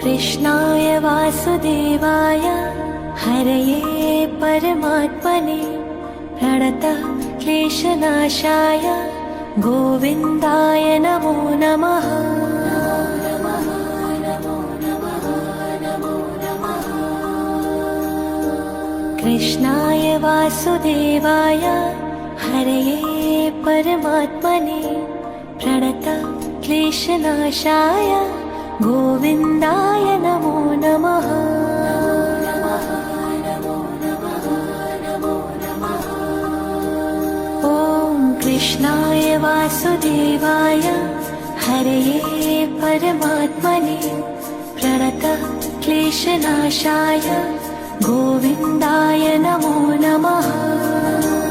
कृष्णाय वासुदेवाय हरये परमात्मने प्रणतः क्लेशनाशाय गोविन्दाय नमो नमः। कृष्णाय वासुदेवाय हरये परमात्मने प्रणतः क्लेशनाशाय गोविन्दाय नमो नमः। कृष्णाय वासुदेवाय हरये परमात्मने प्रणतः क्लेशनाशाय गोविन्दाय नमो नमः।